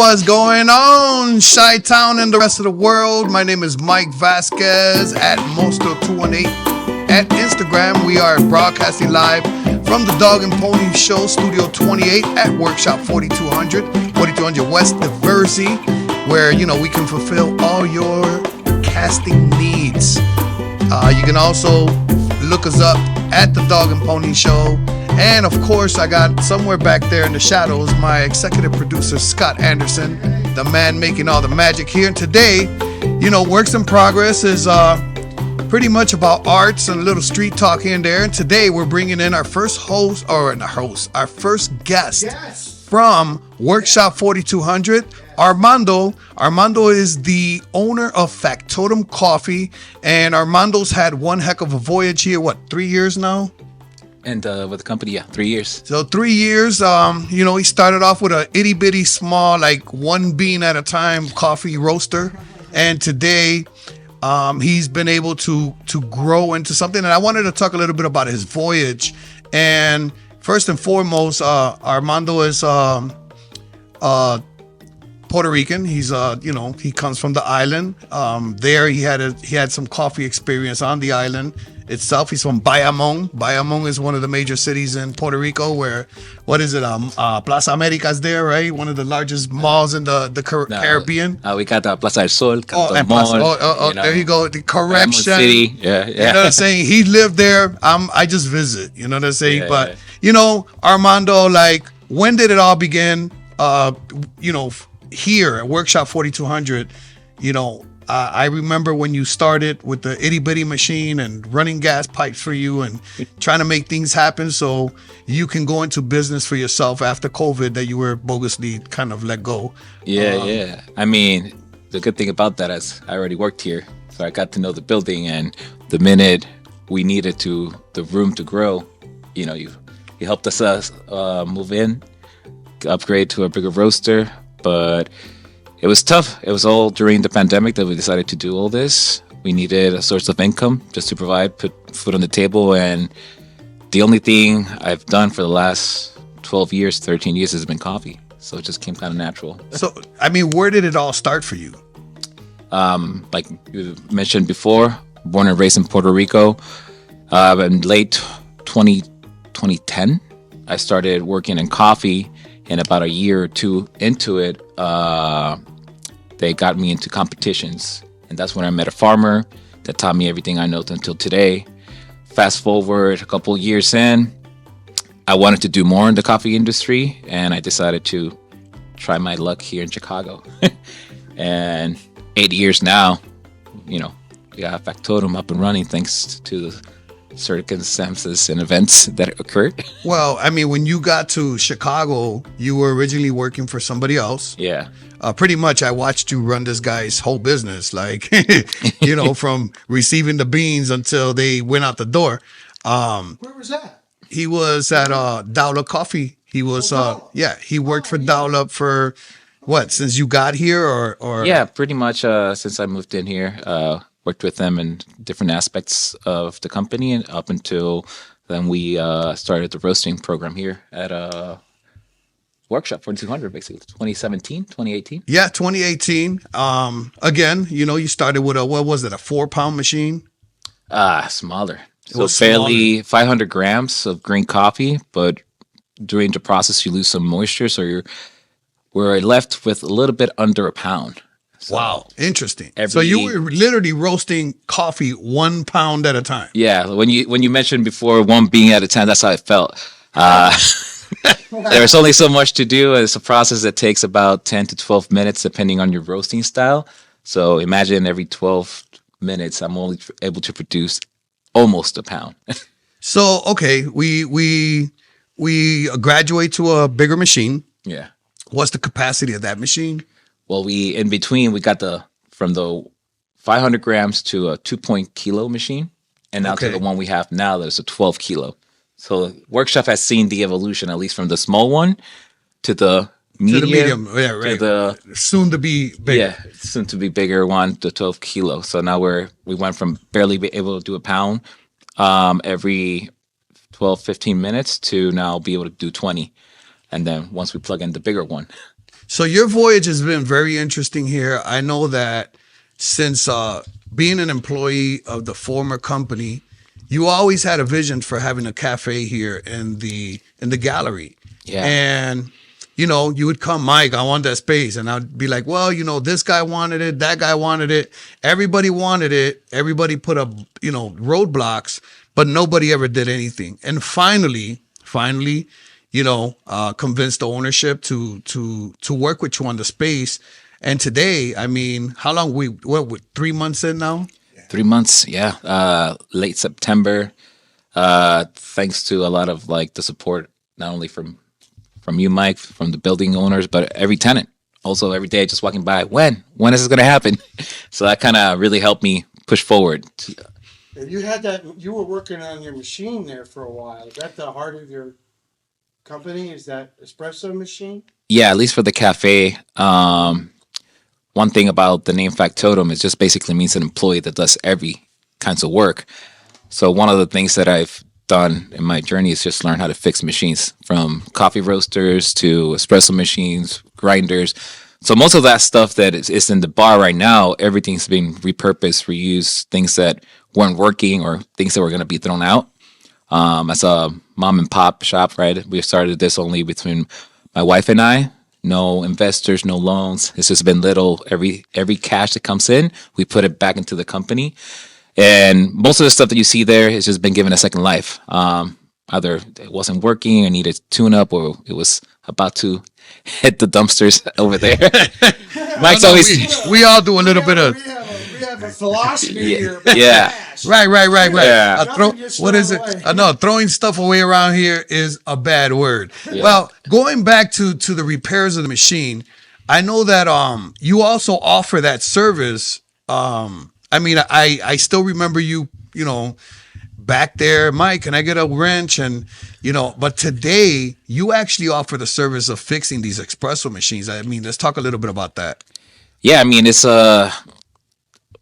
what's going on, Chi-Town and the rest of the world? My name is Mike Vasquez at Mosto218. At Instagram, we are broadcasting live from the Dog and Pony Show, Studio 28 at Workshop 4200, 4200 West Diversey, where, we can fulfill all your casting needs. You can also look us up at the Dog and Pony Show. And of course, I got somewhere back there in the shadows my executive producer, Scott Anderson, the man making all the magic here. And today, Works in Progress is pretty much about arts and a little street talk here and there. And today we're bringing in our first our first guest from Workshop 4200, Armando. Armando is the owner of Factotum Coffee, and Armando's had one heck of a voyage here. 3 years now? And with the company, 3 years. So 3 years, he started off with a itty bitty small, like one bean at a time coffee roaster. And today, he's been able to grow into something. And I wanted to talk a little bit about his voyage. And first and foremost, Armando is Puerto Rican. He's he comes from the island. There he had some coffee experience on the island itself. He's from Bayamon. Bayamon is one of the major cities in Puerto Rico where, Plaza America is there, right? One of the largest malls in the Caribbean. We got the Plaza del Sol, Mall. There you go. The correction. City. Yeah. You know what I'm saying? He lived there. I just visit. You know what I'm saying? But Armando, when did it all begin? Here at Workshop 4200, I remember when you started with the itty bitty machine and running gas pipes for you and trying to make things happen so you can go into business for yourself after COVID that you were bogusly kind of let go. Yeah. I mean, the good thing about that is I already worked here, so I got to know the building, and the minute we needed the room to grow, you helped us move in, upgrade to a bigger roaster, but it was tough. It was all during the pandemic that we decided to do all this. We needed a source of income just to put food on the table. And the only thing I've done for the last 12 years, 13 years has been coffee. So it just came kind of natural. So, where did it all start for you? Like you mentioned before, born and raised in Puerto Rico. In late 2010, I started working in coffee. And about a year or two into it, they got me into competitions. And that's when I met a farmer that taught me everything I know until today. Fast forward a couple of years in, I wanted to do more in the coffee industry. And I decided to try my luck here in Chicago. And 8 years now, we got Factotum up and running thanks to the circumstances and events that occurred. Well, when you got to Chicago, you were originally working for somebody else. Yeah. Pretty much I watched you run this guy's whole business, from receiving the beans until they went out the door. Where was that? He was at Dowla Coffee. He was he worked for Dowla for since you got here or Yeah, pretty much since I moved in here. Worked with them in different aspects of the company, and up until then we started the roasting program here at Workshop 4200, basically 2017, 2018. Yeah, 2018. Again, you started with a 4-pound machine? Smaller. So barely 500 grams of green coffee, but during the process you lose some moisture, so we're left with a little bit under a pound. So wow, interesting. So you were literally roasting coffee 1 pound at a time. Yeah, when you mentioned before one bean at a time, that's how it felt. There's only so much to do. It's a process that takes about 10 to 12 minutes depending on your roasting style. So imagine every 12 minutes I'm only able to produce almost a pound. So, okay, we graduate to a bigger machine. Yeah. What's the capacity of that machine? Well, we got from the 500 grams to a 2 kilo machine, and now to the one we have now that is a 12 kilo. So Workshop has seen the evolution, at least from the small one to the medium, yeah, right. To the soon to be bigger. Yeah, soon to be bigger one to 12 kilo. So now we went from barely be able to do a pound every 12, 15 minutes to now be able to do 20. And then once we plug in the bigger one. So your voyage has been very interesting here. I know that since being an employee of the former company, you always had a vision for having a cafe here in the gallery. Yeah. And you would come, Mike, I want that space. And I'd be like, well, this guy wanted it, that guy wanted it. Everybody wanted it. Everybody put up, roadblocks, but nobody ever did anything. And finally, convinced the ownership to work with you on the space. And today, I mean, how long we 3 months in now? 3 months, yeah. Late September. Thanks to a lot of like the support, not only from you, Mike, from the building owners, but every tenant. Also, every day, just walking by. When is this going to happen? So that kind of really helped me push forward. And you had that. You were working on your machine there for a while. Is that the heart of your company? Is that espresso machine? Yeah, at least for the cafe. One thing about the name Factotum is just basically means an employee that does every kinds of work. So one of the things that I've done in my journey is just learn how to fix machines, from coffee roasters to espresso machines, grinders. So most of that stuff that is in the bar right now, everything's being repurposed, reused, things that weren't working or things that were going to be thrown out. As a mom and pop shop, right? We started this only between my wife and I. No investors, no loans. It's just been little. Every cash that comes in, we put it back into the company. And most of the stuff that you see there has just been given a second life. Either it wasn't working, I needed tune up, or it was about to hit the dumpsters over there. Mike's always we all do a little bit of we have a philosophy here. yeah. right. Yeah. What is it? No, throwing stuff away around here is a bad word. Yeah. Well, going back to the repairs of the machine, I know that you also offer that service. I mean, I still remember you back there, Mike, can I get a wrench? And, but today you actually offer the service of fixing these espresso machines. I mean, let's talk a little bit about that. Yeah, I mean, it's a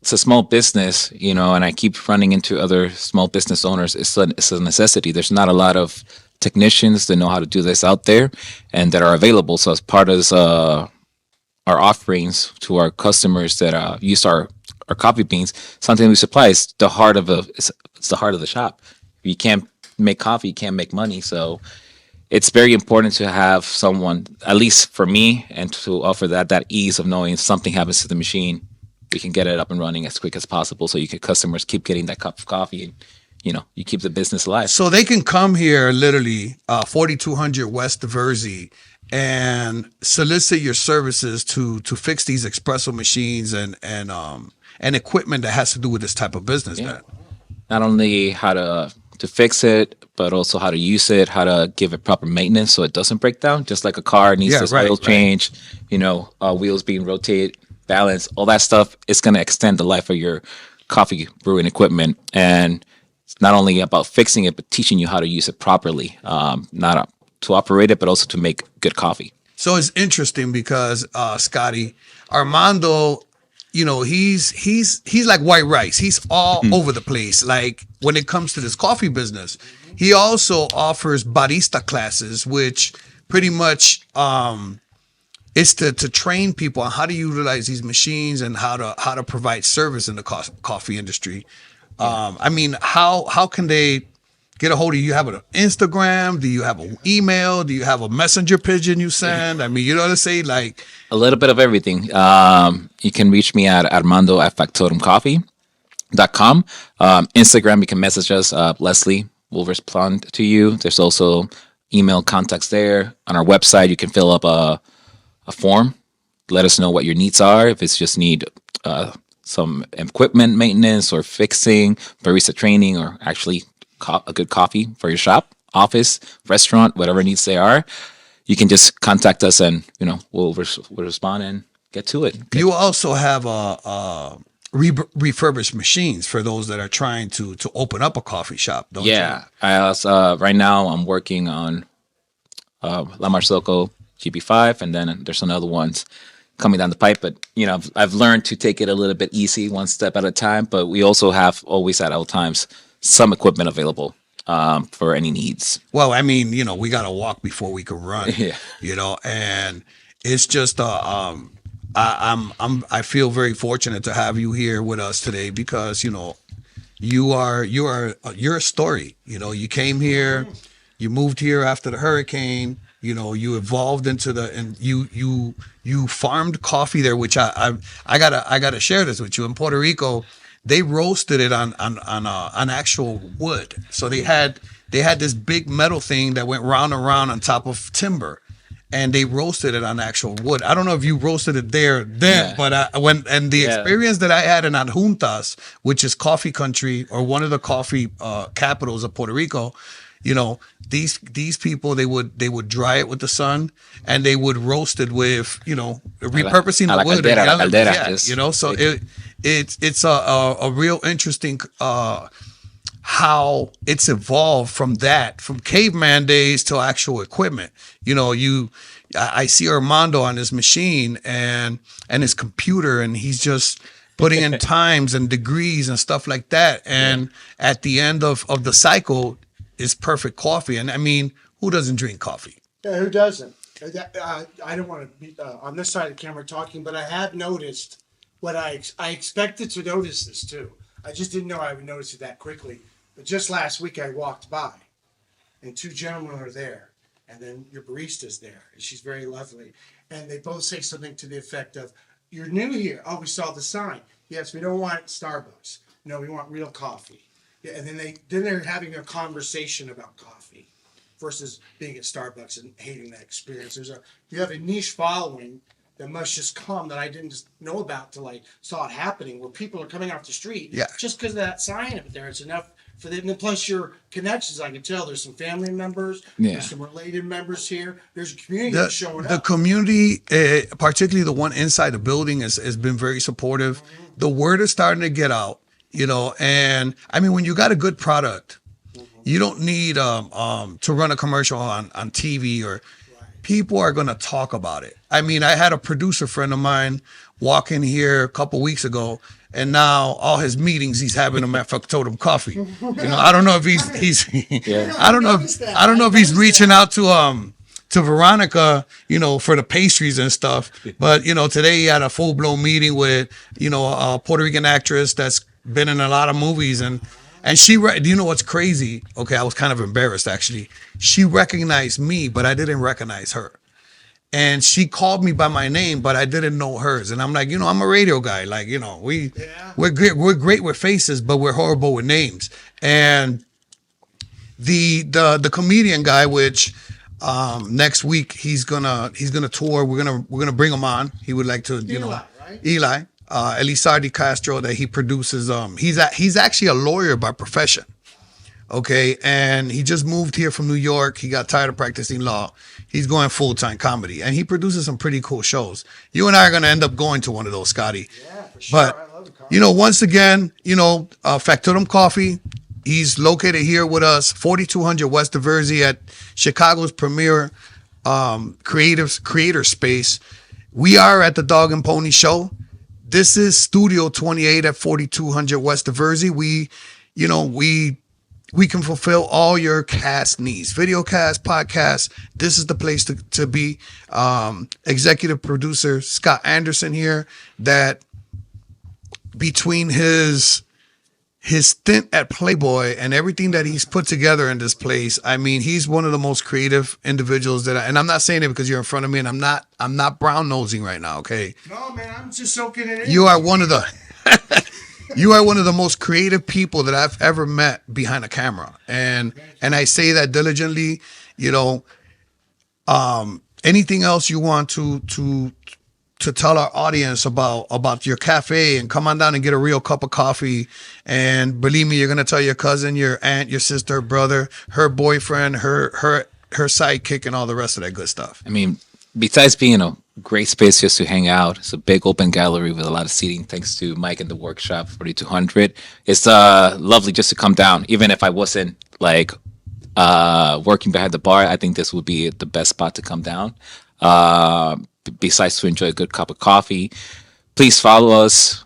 small business, and I keep running into other small business owners. It's a necessity. There's not a lot of technicians that know how to do this out there and that are available. So as part of our offerings to our customers that use our coffee beans, something we supply is the heart of it's the heart of the shop. If you can't make coffee, you can't make money. So it's very important to have someone, at least for me, and to offer that ease of knowing if something happens to the machine, we can get it up and running as quick as possible, so customers keep getting that cup of coffee, and you keep the business alive. So they can come here, literally 4200 West Diversey, and solicit your services to fix these espresso machines and equipment that has to do with this type of business. Yeah. Not only how to fix it, but also how to use it, how to give it proper maintenance so it doesn't break down. Just like a car needs this oil change, wheels being rotated, balance, all that stuff. It's going to extend the life of your coffee brewing equipment. And it's not only about fixing it, but teaching you how to use it properly, not to operate it, but also to make good coffee. So it's interesting because Scotty, Armando, he's like white rice. He's all over the place. Like when it comes to this coffee business, he also offers barista classes, which pretty much is to train people on how to utilize these machines and how to provide service in the coffee industry. I mean, how can they get a hold of you? You have an Instagram? Do you have an email? Do you have a messenger pigeon you send? I mean, you know what I'm saying? Like a little bit of everything. You can reach me at armando@factorumcoffee.com. Instagram, you can message us. Leslie will respond to you. There's also email contacts there. On our website, you can fill up a form. Let us know what your needs are. If it's just need some equipment maintenance or fixing, barista training, or actually a good coffee for your shop, office, restaurant, whatever needs they are, you can just contact us and we'll respond and get to it. You also have refurbished machines for those that are trying to open up a coffee shop, don't you? Yeah, I also right now I'm working on La Marzocco GP5, and then there's some other ones coming down the pipe. But I've learned to take it a little bit easy, one step at a time. But we also have always at all times some equipment available for any needs. Well, I mean, we got to walk before we can run. Yeah. And it's just I feel very fortunate to have you here with us today because you're a story. You came here, you moved here after the hurricane. You evolved into and you farmed coffee there, which I gotta share this with you. In Puerto Rico, they roasted it on actual wood. So they had this big metal thing that went round and round on top of timber, and they roasted it on actual wood. I don't know if you roasted it there then, Yeah. but the Yeah. experience that I had in Adjuntas, which is coffee country or one of the coffee capitals of Puerto Rico, these people they would dry it with the sun and they would roast it with repurposing a la the wood. caldera, la elements. caldera, Yeah, just so like- it's a real interesting how it's evolved from caveman days to actual equipment. I see Armando on his machine and his computer, and he's just putting in times and degrees and stuff like that. And at the end of the cycle is perfect coffee. And I mean, who doesn't drink coffee? Yeah, who doesn't? I don't want to be on this side of the camera talking, but I have noticed what I expected to notice this too. I just didn't know I would notice it that quickly. But just last week I walked by, and two gentlemen are there, and then your barista's there, and she's very lovely, and they both say something to the effect of, "You're new here. Oh, we saw the sign. Yes, we don't want Starbucks. No, we want real coffee." Yeah, and then they're having a conversation about coffee versus being at Starbucks and hating that experience. You have a niche following that must just come that I didn't just know about till I saw it happening, where people are coming off the street Yeah. just because of that sign up there. It's enough for them. And plus your connections, I can tell there's some family members, Yeah. there's some related members here. There's a community the, that's showing the up. community, particularly the one inside the building, has been very supportive. The word is starting to get out, and I mean, when you got a good product, you don't need to run a commercial on TV or people are going to talk about it. I mean, I had a producer friend of mine walk in here a couple weeks ago, and now all his meetings he's having them at Factotum Coffee. I don't know if he's Yeah. I don't know if he's reaching out to Veronica, for the pastries and stuff. But today he had a full blown meeting with a Puerto Rican actress that's been in a lot of movies, and she do you know what's crazy? Okay, I was kind of embarrassed actually. She recognized me, but I didn't recognize her. And she called me by my name, but I didn't know hers. And I'm like, I'm a radio guy. Like, we're great with faces, but we're horrible with names. And the comedian guy, which next week he's gonna tour. We're gonna bring him on. He would like to, Eli, right? Eli Elizardi Castro, that he produces. He's actually a lawyer by profession. Okay, and he just moved here from New York. He got tired of practicing law. He's going full-time comedy, and he produces some pretty cool shows. You and I are going to end up going to one of those, Scotty. Yeah, for sure. But, I love the coffee. once again, Factotum Coffee, he's located here with us, 4200 West Diversey at Chicago's premier creator space. We are at the Dog and Pony Show. This is Studio 28 at 4200 West Diversey. We can fulfill all your cast needs, video cast, podcast. This is the place to be. Executive producer Scott Anderson here, that between his stint at Playboy and everything that he's put together in this place, I mean, he's one of the most creative individuals and I'm not saying it because you're in front of me, and I'm not brown nosing right now. Okay, No, man, I'm just soaking it in. you are one of the you are one of the most creative people that I've ever met behind a camera. And I say that diligently. Anything else you want to tell our audience about your cafe, and come on down and get a real cup of coffee. And believe me, you're going to tell your cousin, your aunt, your sister, her brother, her boyfriend, her sidekick, and all the rest of that good stuff. I mean, besides being a great space just to hang out, it's a big open gallery with a lot of seating, thanks to Mike and the workshop 4200. It's lovely just to come down. Even if I wasn't like working behind the bar, I think this would be the best spot to come down. Besides to enjoy a good cup of coffee, please follow us,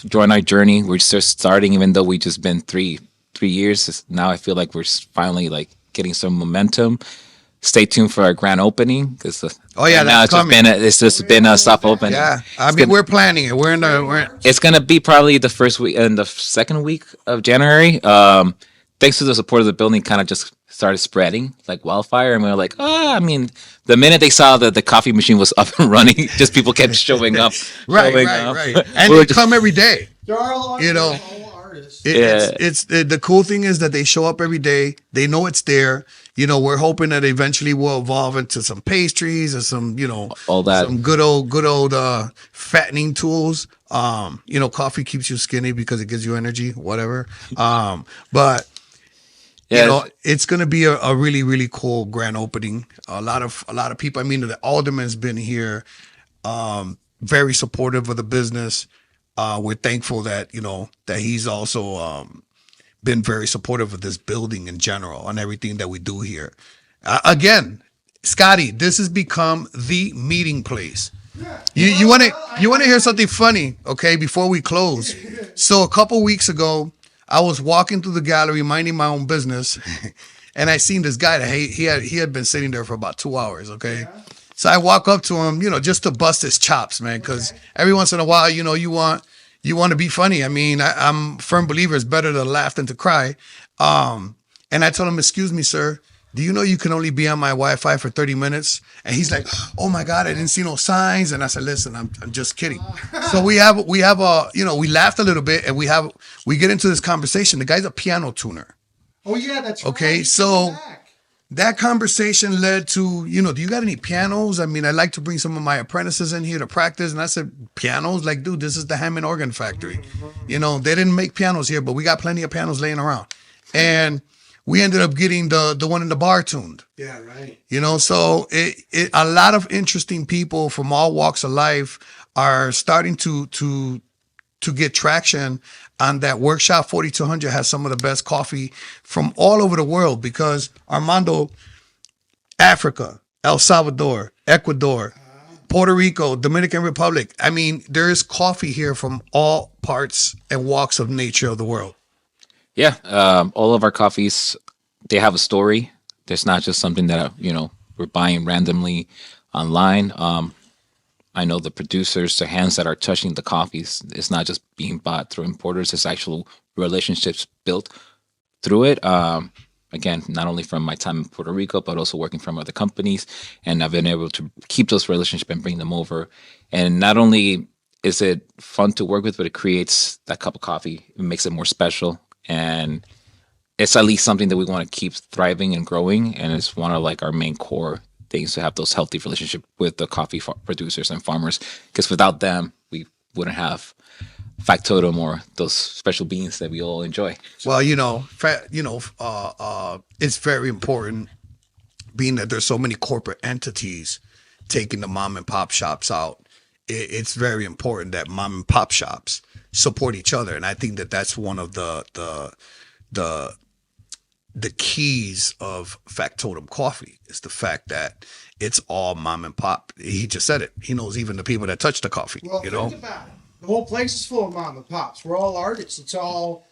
join our journey. We're just starting, even though we just been three years. Now I feel like we're finally like getting some momentum. stay tuned for our grand opening because Oh, yeah, now that's coming. it's just been a soft open. Yeah, I It's mean, gonna- we're planning it. We're It's gonna be probably the first week and the second week of January. Thanks to the support of the building, kind of just started spreading like wildfire, and we were like, I mean, the minute they saw that the coffee machine was up and running, just people kept showing up, right, showing right, up. right. And We were they come every day. There are a lot You know, all artists. It's the cool thing is that they show up every day. They know it's there. You know, we're hoping that eventually we'll evolve into some pastries or some, All that. some good old fattening tools. Coffee keeps you skinny because it gives you energy, whatever. But Yeah, it's going to be a really, really cool grand opening. A lot of people. I mean, the alderman's been here, very supportive of the business. We're thankful that that he's also been very supportive of this building in general and everything that we do here. Again, Scotty, this has become the meeting place. You want to hear something funny? Okay, before we close. So a couple weeks ago, I was walking through the gallery, minding my own business, and I seen this guy that he had been sitting there for about 2 hours. Okay. Yeah. So I walk up to him, just to bust his chops, man, because every once in a while, you want to be funny. I mean, I'm a firm believer it's better to laugh than to cry. And I told him, "Excuse me, sir, do you know you can only be on my Wi-Fi for 30 minutes?" And he's like, "Oh my God, I didn't see no signs." And I said, "Listen, I'm just kidding." So we have we laughed a little bit and we get into this conversation. The guy's a piano tuner. Oh yeah, that's right. Okay, so that conversation led to, do you got any pianos? I mean, I'd like to bring some of my apprentices in here to practice. And I said, pianos? Like, dude, this is the Hammond Organ Factory. They didn't make pianos here, but we got plenty of pianos laying around. And we ended up getting the one in the bar tuned. Yeah, right. So a lot of interesting people from all walks of life are starting to get traction on that. Workshop 4200 has some of the best coffee from all over the world because Armando, Africa, El Salvador, Ecuador, Puerto Rico, Dominican Republic. I mean, there is coffee here from all parts and walks of nature of the world. yeah. All of our coffees, they have a story. There's not just something that we're buying randomly online. I know the producers, the hands that are touching the coffees, it's not just being bought through importers, it's actual relationships built through it. Again, not only from my time in Puerto Rico, but also working from other companies. And I've been able to keep those relationships and bring them over. And not only is it fun to work with, but it creates that cup of coffee. It makes it more special. And it's at least something that we want to keep thriving and growing. And it's one of like our main core things to have those healthy relationships with the coffee producers and farmers, because without them, we wouldn't have Factotum or those special beans that we all enjoy. Well, it's very important, being that there's so many corporate entities taking the mom and pop shops out. It's very important that mom and pop shops support each other, and I think that that's one of the keys of Factotum Coffee is the fact that it's all mom and pop. He just said it. He knows even the people that touch the coffee. Well, think about it. The whole place is full of mom and pops. We're all artists. It's all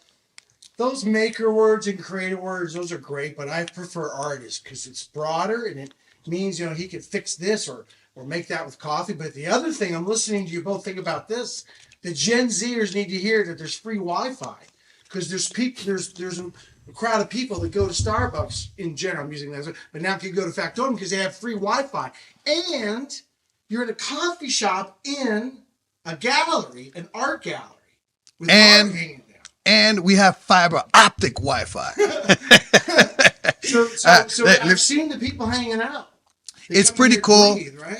those maker words and creative words. Those are great, but I prefer artists because it's broader and it means he could fix this or make that with coffee. But the other thing, I'm listening to you both think about this. The Gen Zers need to hear that there's free Wi-Fi because there's people. There's a crowd of people that go to Starbucks in general. I'm using that, but now can go to Factotum because they have free Wi-Fi, and you're in a coffee shop in a gallery, an art gallery, with art hanging down. And we have fiber optic Wi-Fi. So I've seen the people hanging out. It's pretty cool. Breathe, right?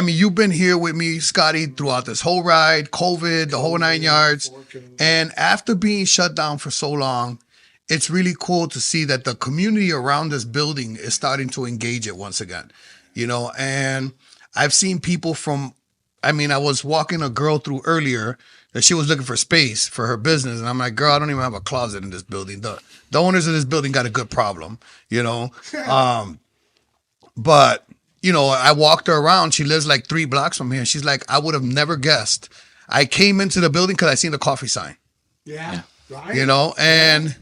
You've been here with me, Scotty, throughout this whole ride, COVID, the whole 9 yards. And after being shut down for so long, it's really cool to see that the community around this building is starting to engage it once again. And I've seen people I was walking a girl through earlier that she was looking for space for her business. And I'm like, girl, I don't even have a closet in this building. The owners of this building got a good problem, But, I walked her around. She lives like 3 blocks from here. She's like, I would have never guessed. I came into the building because I seen the coffee sign. Yeah. Right. And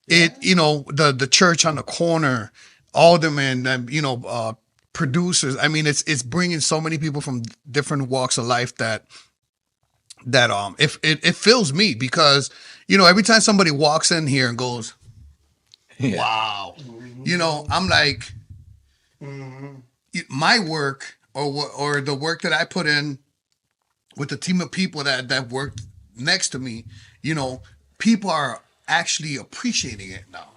the church on the corner, aldermen, producers. I mean, it's bringing so many people from different walks of life that it fills me, because every time somebody walks in here and goes, wow, I'm like, my work or the work that I put in with the team of people that worked next to me, people are actually appreciating it now,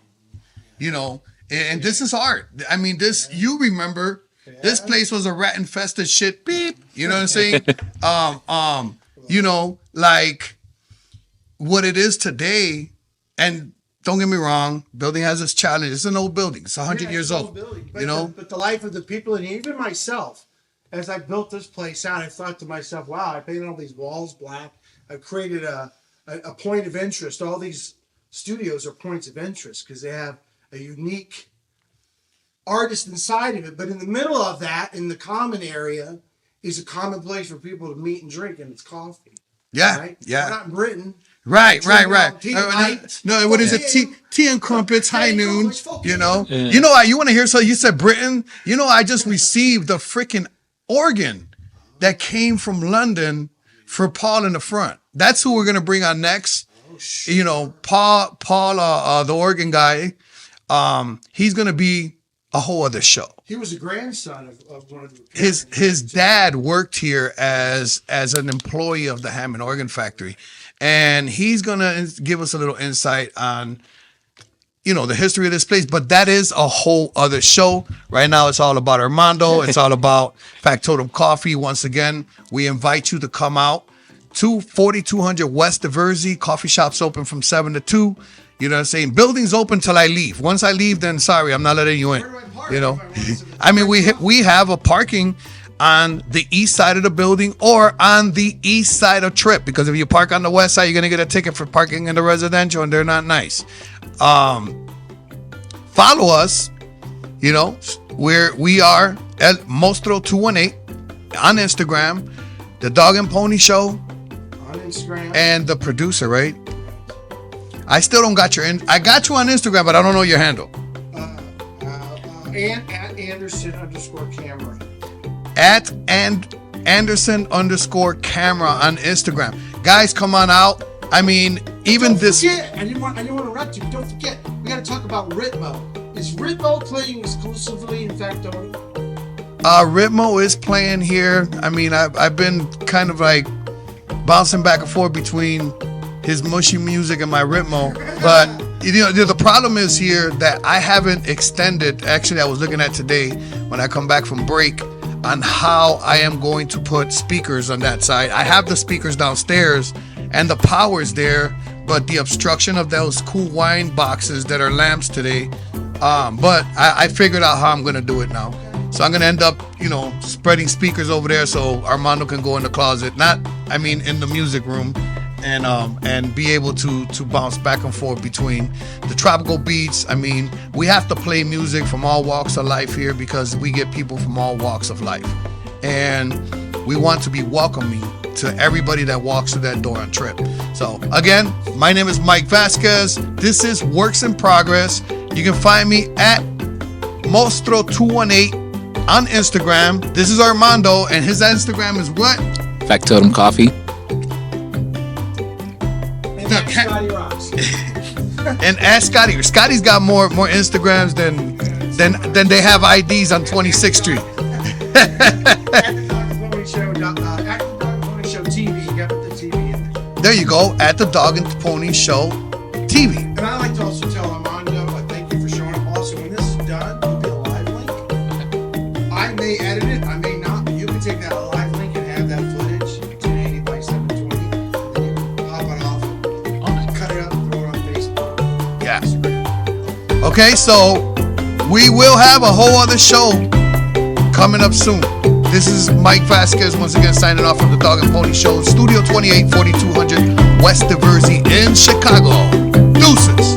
and this is art. I mean, you remember, this place was a rat infested shit. Beep. You know what I'm saying? Like what it is today. And don't get me wrong, building has its challenges. It's an old building. It's 100 years old. But the life of the people, and even myself, as I built this place out, I thought to myself, wow, I painted all these walls black. I've created a point of interest. All these studios are points of interest because they have a unique artist inside of it. But in the middle of that, in the common area, is a common place for people to meet and drink, and it's coffee. Yeah, right? yeah. We're not in Britain. Right. No, What is it? Tea and crumpets, high noon. Yeah. You want to hear? So you said Britain. I just received a freaking organ that came from London for Paul in the front. That's who we're gonna bring on next. Paul, the organ guy. He's gonna be a whole other show. He was a grandson of one of the his dad worked here as an employee of the Hammond Organ Factory, and he's gonna give us a little insight on the history of this place. But that is a whole other show. Right now it's all about Armando. It's all about Factotum Coffee. Once again, we invite you to come out to 4200 West Diversey. Coffee shop's open from 7 to 2. You know what I'm saying? Building's open till I leave. Once I leave, then sorry, I'm not letting you in. Where do I park? I mean, we have a parking on the east side of the building or on the east side of Trip, because if you park on the west side, you're gonna get a ticket for parking in the residential, and they're not nice. Follow us. We are El Mostro 218 on Instagram, the Dog and Pony Show On Instagram. and the producer, right? I still don't got I got you on Instagram, but I don't know your handle. And at Anderson_camera. At Anderson_camera on Instagram. Guys, come on out. I mean, even Don't this. forget, I didn't want to interrupt you. Don't forget, we got to talk about Ritmo. Is Ritmo playing exclusively in Factotum? Ritmo is playing here. I mean, I've been kind of like bouncing back and forth between his mushy music and my Ritmo, but the problem is here that I haven't extended. Actually, I was looking at today when I come back from break on how I am going to put speakers on that side. I have the speakers downstairs and the power's there, but the obstruction of those cool wine boxes that are lamps today. But I figured out how I'm gonna do it now. So I'm gonna end up, spreading speakers over there so Armando can go in the closet, in the music room, and be able to bounce back and forth between the tropical beats. I mean, we have to play music from all walks of life here because we get people from all walks of life, and we want to be welcoming to everybody that walks through that door on Trip. So again, my name is Mike Vasquez. This is Worxx in Progress. You can find me at Mostro218 on Instagram. This is Armando, and his Instagram is what? Factotum Coffee. And Scotty Rocks. And ask Scotty. Scotty's got more Instagrams than they have IDs on 26th Street. At the Dog and Pony Show, at the Dog and Pony Show TV. You got the TV in there. There you go, at the Dog and Pony Show TV. And I like to also tell Armando, thank you for showing up. Also, when this is done, there'll be a live link. I may edit it, I may not, but you can take that live link and have that footage, 1080 by 720, and then you can pop it off, cut it up, and throw it on Facebook. Yeah. Okay, so we will have a whole other show coming up soon. This is Mike Vasquez once again signing off from the Dog and Pony Show, Studio 28, 4200 West Diversey in Chicago. Deuces.